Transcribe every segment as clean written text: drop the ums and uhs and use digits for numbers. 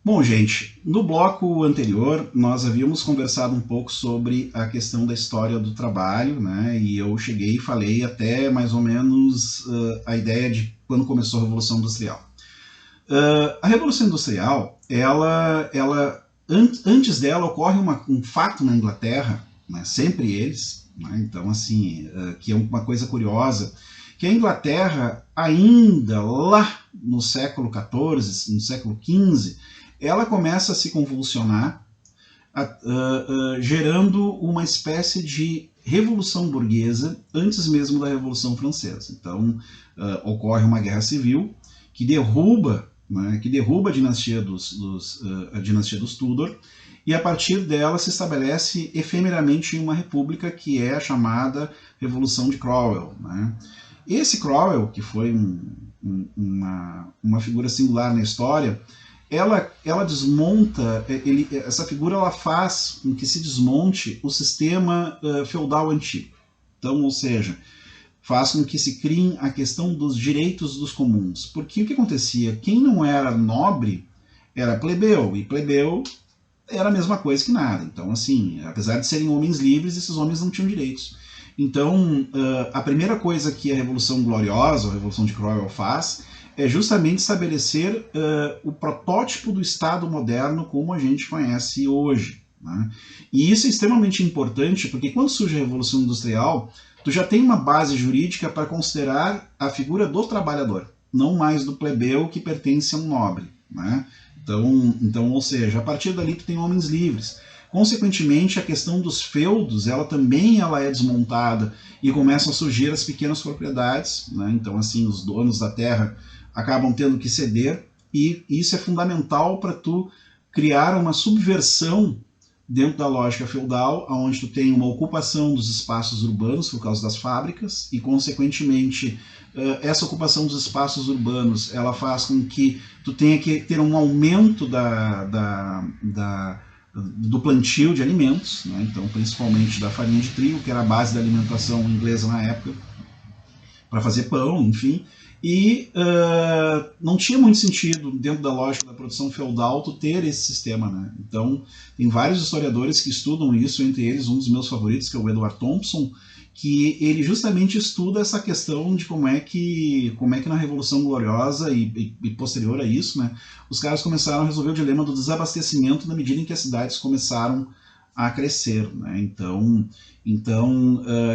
Bom, gente, no bloco anterior nós havíamos conversado um pouco sobre a questão da história do trabalho, né? E eu cheguei e falei até mais ou menos a ideia de quando começou a Revolução Industrial. A Revolução Industrial, antes dela ocorre um fato na Inglaterra, né? Sempre eles, né? Então assim, que é uma coisa curiosa, que a Inglaterra ainda lá no século XIV, no século XV, ela começa a se convulsionar, gerando uma espécie de revolução burguesa antes mesmo da Revolução Francesa. Então, ocorre uma guerra civil que derruba, né, a dinastia a dinastia dos Tudor, e a partir dela se estabelece efemeramente uma república que é a chamada Revolução de Cromwell. Né? Esse Cromwell, que foi uma figura singular na história, ela desmonta, essa figura ela faz com que se desmonte o sistema feudal antigo. Então, ou seja, faz com que se criem a questão dos direitos dos comuns. Porque o que acontecia? Quem não era nobre era plebeu, e plebeu era a mesma coisa que nada. Então, assim, apesar de serem homens livres, esses homens não tinham direitos. Então, a primeira coisa que a Revolução Gloriosa, a Revolução de Cromwell faz, é justamente estabelecer o protótipo do Estado moderno como a gente conhece hoje. Né? E isso é extremamente importante, porque quando surge a Revolução Industrial, tu já tem uma base jurídica para considerar a figura do trabalhador, não mais do plebeu que pertence a um nobre. Né? Então, ou seja, a partir dali tu tem homens livres. Consequentemente, a questão dos feudos, ela também é desmontada e começam a surgir as pequenas propriedades. Né? Então, assim, os donos da terra acabam tendo que ceder, e isso é fundamental para tu criar uma subversão dentro da lógica feudal, onde tu tem uma ocupação dos espaços urbanos por causa das fábricas, e consequentemente essa ocupação dos espaços urbanos ela faz com que tu tenha que ter um aumento do plantio de alimentos, né? Então principalmente da farinha de trigo, que era a base da alimentação inglesa na época, para fazer pão, enfim, e não tinha muito sentido, dentro da lógica da produção feudal, tu ter esse sistema. Né? Então, tem vários historiadores que estudam isso, entre eles um dos meus favoritos, que é o Edward Thompson, que ele justamente estuda essa questão de como é que na Revolução Gloriosa e posterior a isso, né, os caras começaram a resolver o dilema do desabastecimento na medida em que as cidades começaram a crescer. Né?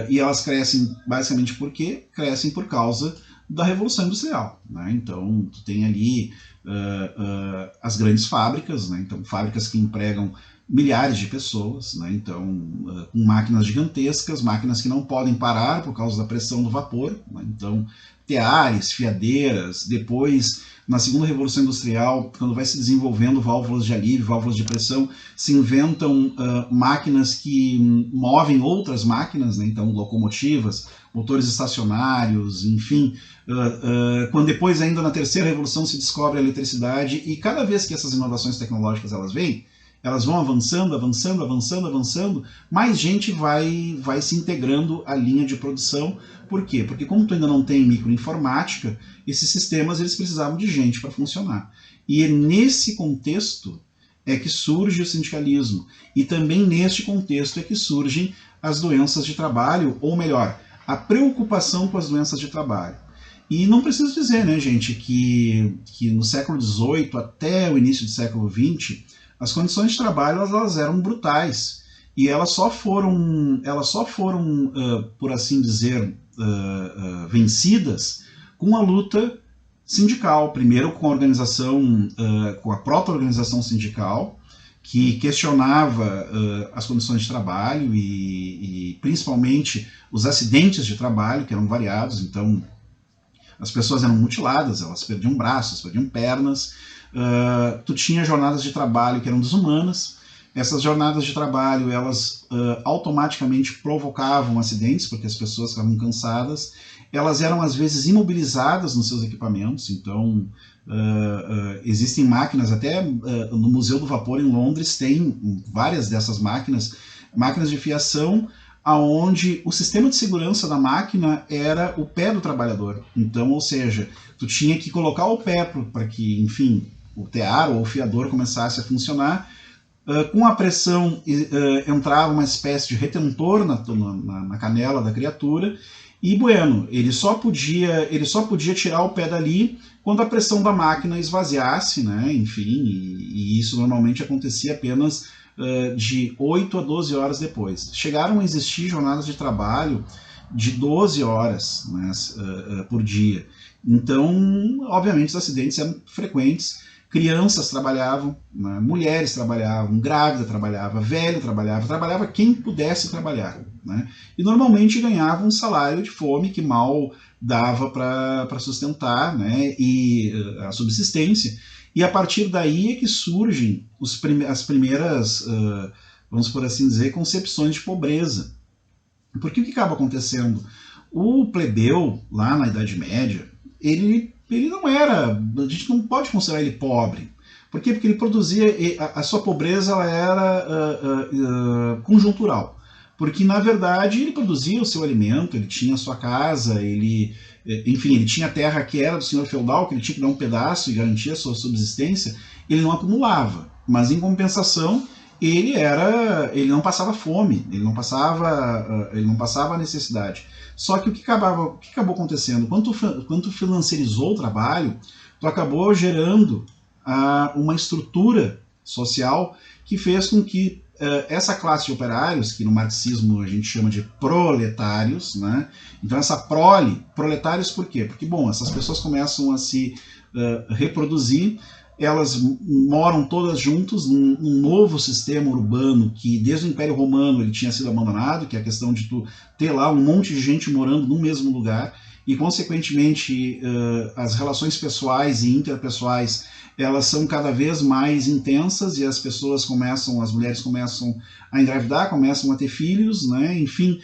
E elas crescem basicamente por quê? Crescem por causa da Revolução Industrial. Né? Então, tu tem ali as grandes fábricas, né? Então, fábricas que empregam milhares de pessoas, né? Então, com máquinas gigantescas, máquinas que não podem parar por causa da pressão do vapor. Né? Então, teares, fiadeiras, depois, na segunda Revolução Industrial, quando vai se desenvolvendo válvulas de alívio, válvulas de pressão, se inventam máquinas que movem outras máquinas, né? Então locomotivas, motores estacionários, enfim. Quando depois, ainda na terceira Revolução, se descobre a eletricidade, e cada vez que essas inovações tecnológicas elas vêm, elas vão avançando, mais gente vai se integrando à linha de produção. Por quê? Porque como tu ainda não tem microinformática, esses sistemas eles precisavam de gente para funcionar. E é nesse contexto é que surge o sindicalismo. E também neste contexto é que surgem as doenças de trabalho, ou melhor, a preocupação com as doenças de trabalho. E não preciso dizer, né, gente, que no século XVIII até o início do século XX, as condições de trabalho elas eram brutais. E elas só foram por assim dizer, vencidas com a luta sindical. Primeiro com a organização, com a própria organização sindical, que questionava as condições de trabalho e principalmente os acidentes de trabalho, que eram variados. Então, as pessoas eram mutiladas, elas perdiam braços, perdiam pernas, tu tinha jornadas de trabalho que eram desumanas. Essas jornadas de trabalho, elas automaticamente provocavam acidentes, porque as pessoas ficavam cansadas. Elas eram, às vezes, imobilizadas nos seus equipamentos. Então, existem máquinas, até no Museu do Vapor, em Londres, tem várias dessas máquinas de fiação, aonde o sistema de segurança da máquina era o pé do trabalhador. Então, ou seja, tu tinha que colocar o pé para que, enfim, o tear ou o fiador começasse a funcionar. Com a pressão entrava uma espécie de retentor na canela da criatura, e bueno, ele só podia tirar o pé dali quando a pressão da máquina esvaziasse, né? Enfim, e isso normalmente acontecia apenas de 8 a 12 horas depois. Chegaram a existir jornadas de trabalho de 12 horas, né, por dia. Então, obviamente, os acidentes eram frequentes. Crianças trabalhavam, né, mulheres trabalhavam, grávida trabalhava, velho trabalhava quem pudesse trabalhar. Né? E normalmente ganhava um salário de fome que mal dava para sustentar, né, e a subsistência. E a partir daí é que surgem as primeiras, vamos por assim dizer, concepções de pobreza. Porque o que acaba acontecendo? O plebeu, lá na Idade Média, ele não era, a gente não pode considerar ele pobre. Por quê? Porque ele produzia, a sua pobreza ela era conjuntural. Porque, na verdade, ele produzia o seu alimento, ele tinha a sua casa, enfim, ele tinha a terra que era do senhor feudal, que ele tinha que dar um pedaço e garantir a sua subsistência, ele não acumulava. Mas, em compensação, ele não passava fome, ele não passava necessidade. Só que o que acabou acontecendo? Quando tu financiarizou o trabalho, tu acabou gerando uma estrutura social que fez com que essa classe de operários, que no marxismo a gente chama de proletários, né? Então essa proletários por quê? Porque, bom, essas pessoas começam a se reproduzir, elas moram todas juntas num novo sistema urbano que desde o Império Romano ele tinha sido abandonado, que é a questão de tu ter lá um monte de gente morando no mesmo lugar, e consequentemente as relações pessoais e interpessoais elas são cada vez mais intensas e as mulheres começam a engravidar, começam a ter filhos, né? Enfim,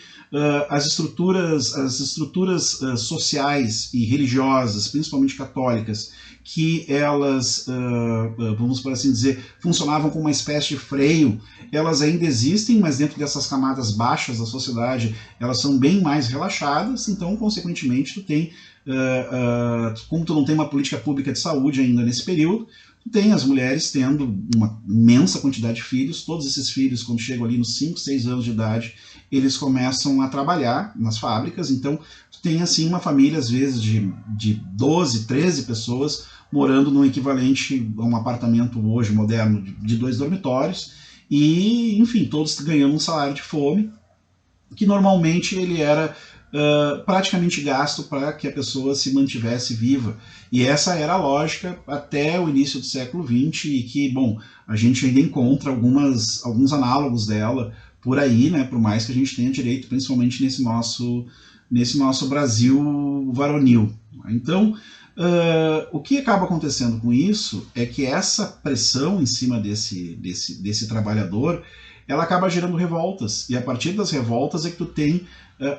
as estruturas sociais e religiosas, principalmente católicas, que elas, vamos por assim dizer, funcionavam como uma espécie de freio, elas ainda existem, mas dentro dessas camadas baixas da sociedade, elas são bem mais relaxadas, então, consequentemente, tu tem, como tu não tem uma política pública de saúde ainda nesse período, tu tem as mulheres tendo uma imensa quantidade de filhos, todos esses filhos, quando chegam ali nos 5, 6 anos de idade, eles começam a trabalhar nas fábricas, então tu tem assim uma família às vezes de 12, 13 pessoas morando no equivalente a um apartamento hoje moderno de 2 dormitórios e, enfim, todos ganhando um salário de fome, que normalmente ele era praticamente gasto para que a pessoa se mantivesse viva. E essa era a lógica até o início do século XX e que, bom, a gente ainda encontra alguns análogos dela por aí, né, por mais que a gente tenha direito, principalmente nesse nosso Brasil varonil. Então, o que acaba acontecendo com isso é que essa pressão em cima desse trabalhador, ela acaba gerando revoltas, e a partir das revoltas é que tu tem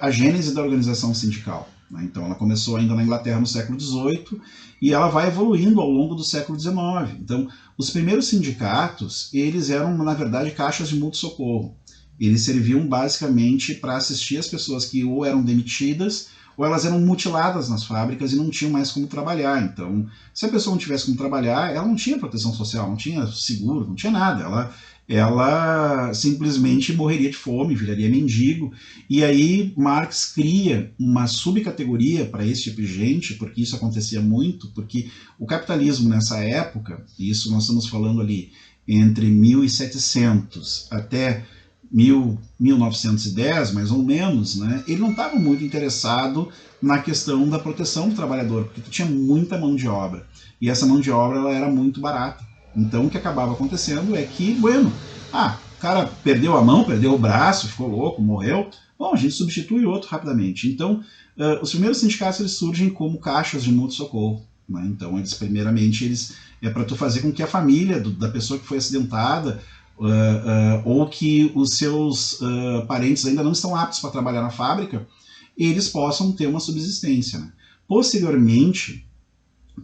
a gênese da organização sindical. Né? Então ela começou ainda na Inglaterra no século XVIII e ela vai evoluindo ao longo do século XIX. Então os primeiros sindicatos, eles eram na verdade caixas de multissocorro. Eles serviam basicamente para assistir as pessoas que ou eram demitidas ou elas eram mutiladas nas fábricas e não tinham mais como trabalhar. Então, se a pessoa não tivesse como trabalhar, ela não tinha proteção social, não tinha seguro, não tinha nada. Ela simplesmente morreria de fome, viraria mendigo. E aí Marx cria uma subcategoria para esse tipo de gente, porque isso acontecia muito, porque o capitalismo nessa época, e isso nós estamos falando ali entre 1700 até 1910, mais ou menos, né, ele não estava muito interessado na questão da proteção do trabalhador, porque tu tinha muita mão de obra, e essa mão de obra ela era muito barata. Então o que acabava acontecendo é que, bueno, o cara perdeu a mão, perdeu o braço, ficou louco, morreu, bom, a gente substitui outro rapidamente. Então, os primeiros sindicatos eles surgem como caixas de multissocorro. Né? Então, primeiramente, é para tu fazer com que a família da pessoa que foi acidentada ou que os seus parentes ainda não estão aptos para trabalhar na fábrica, eles possam ter uma subsistência. Né? Posteriormente,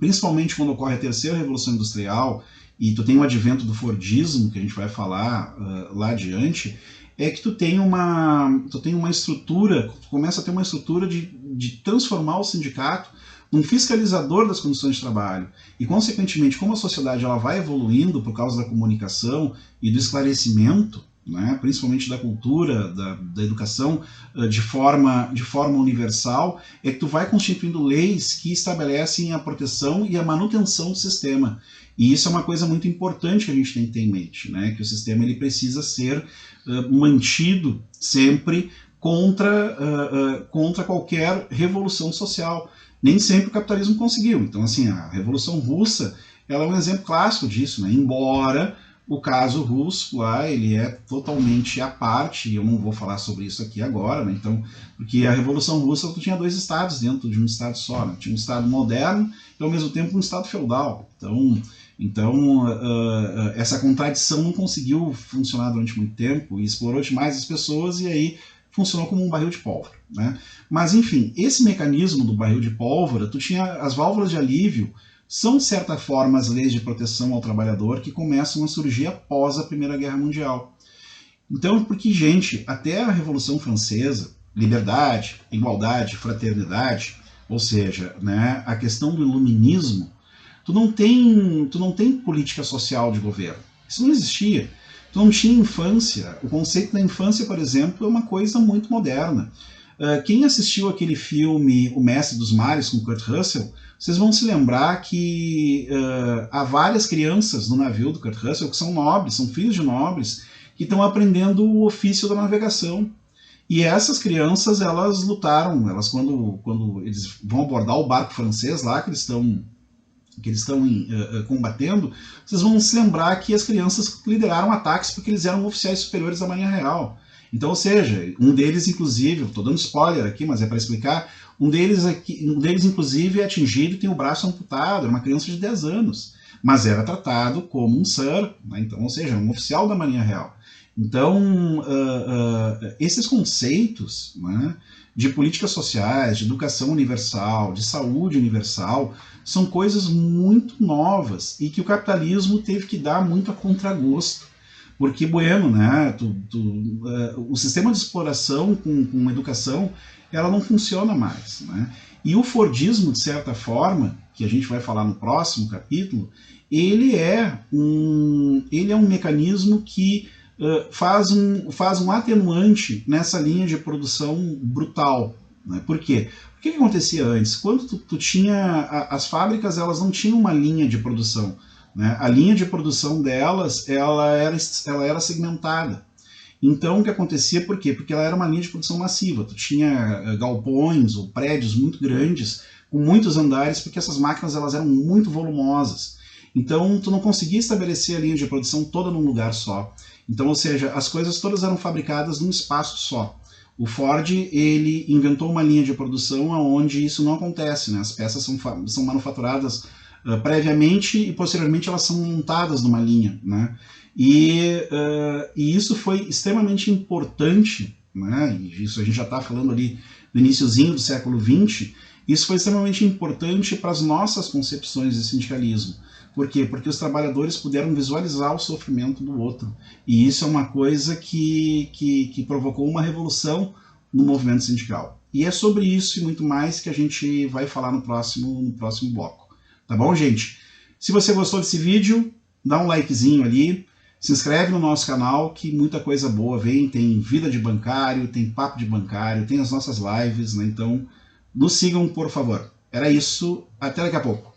principalmente quando ocorre a terceira revolução industrial e tu tem o advento do Fordismo, que a gente vai falar lá adiante, é que tu tem uma estrutura, tu começa a ter uma estrutura de transformar o sindicato um fiscalizador das condições de trabalho. E, consequentemente, como a sociedade ela vai evoluindo por causa da comunicação e do esclarecimento, né, principalmente da cultura, da educação, de forma universal, é que tu vai constituindo leis que estabelecem a proteção e a manutenção do sistema. E isso é uma coisa muito importante que a gente tem que ter em mente, né, que o sistema ele precisa ser mantido sempre contra qualquer revolução social. Nem sempre o capitalismo conseguiu. Então, assim, a Revolução Russa ela é um exemplo clássico disso, né? Embora o caso russo lá, ele é totalmente à parte, e eu não vou falar sobre isso aqui agora, né? Então, porque a Revolução Russa tinha dois estados dentro de um estado só, né? Tinha um estado moderno e ao mesmo tempo um estado feudal. Então essa contradição não conseguiu funcionar durante muito tempo e explorou demais as pessoas e aí funcionou como um barril de pólvora, né? Mas enfim, esse mecanismo do barril de pólvora, tu tinha as válvulas de alívio, são de certa forma as leis de proteção ao trabalhador que começam a surgir após a Primeira Guerra Mundial. Então, porque, gente, até a Revolução Francesa, liberdade, igualdade, fraternidade, ou seja, né, a questão do iluminismo, tu não tem política social de governo. Isso não existia. Tu não tinha infância. O conceito da infância, por exemplo, é uma coisa muito moderna. Quem assistiu aquele filme O Mestre dos Mares com Kurt Russell, vocês vão se lembrar que há várias crianças no navio do Kurt Russell que são nobres, são filhos de nobres, que estão aprendendo o ofício da navegação. E essas crianças, elas lutaram, elas quando eles vão abordar o barco francês lá, que eles estão combatendo, vocês vão se lembrar que as crianças lideraram ataques porque eles eram oficiais superiores da Marinha Real. Então, ou seja, um deles, inclusive, estou dando spoiler aqui, mas é para explicar, um deles, inclusive, é atingido e tem o braço amputado, é uma criança de 10 anos, mas era tratado como um sir, né? Então, ou seja, um oficial da Marinha Real. Então, esses conceitos, né, de políticas sociais, de educação universal, de saúde universal, são coisas muito novas e que o capitalismo teve que dar muito a contragosto. Porque, bueno, né, o sistema de exploração com educação, ela não funciona mais, né? E o Fordismo, de certa forma, que a gente vai falar no próximo capítulo, ele é um mecanismo que faz um atenuante nessa linha de produção brutal. Né? Por quê? O que acontecia antes? Quando tu tinha... As fábricas, elas não tinham uma linha de produção. Né? A linha de produção delas, ela era segmentada. Então, o que acontecia, por quê? Porque ela era uma linha de produção massiva. Tu tinha galpões ou prédios muito grandes, com muitos andares, porque essas máquinas elas eram muito volumosas. Então, tu não conseguia estabelecer a linha de produção toda num lugar só. Então, ou seja, as coisas todas eram fabricadas num espaço só. O Ford, ele inventou uma linha de produção onde isso não acontece, né? As peças são manufaturadas previamente e posteriormente elas são montadas numa linha, né? E isso foi extremamente importante, né? E isso a gente já está falando ali no iniciozinho do século XX, isso foi extremamente importante para as nossas concepções de sindicalismo. Por quê? Porque os trabalhadores puderam visualizar o sofrimento do outro. E isso é uma coisa que provocou uma revolução no movimento sindical. E é sobre isso e muito mais que a gente vai falar no próximo bloco. Tá bom, gente? Se você gostou desse vídeo, dá um likezinho ali, se inscreve no nosso canal que muita coisa boa vem, tem vida de bancário, tem papo de bancário, tem as nossas lives, né? Então nos sigam, por favor. Era isso, até daqui a pouco.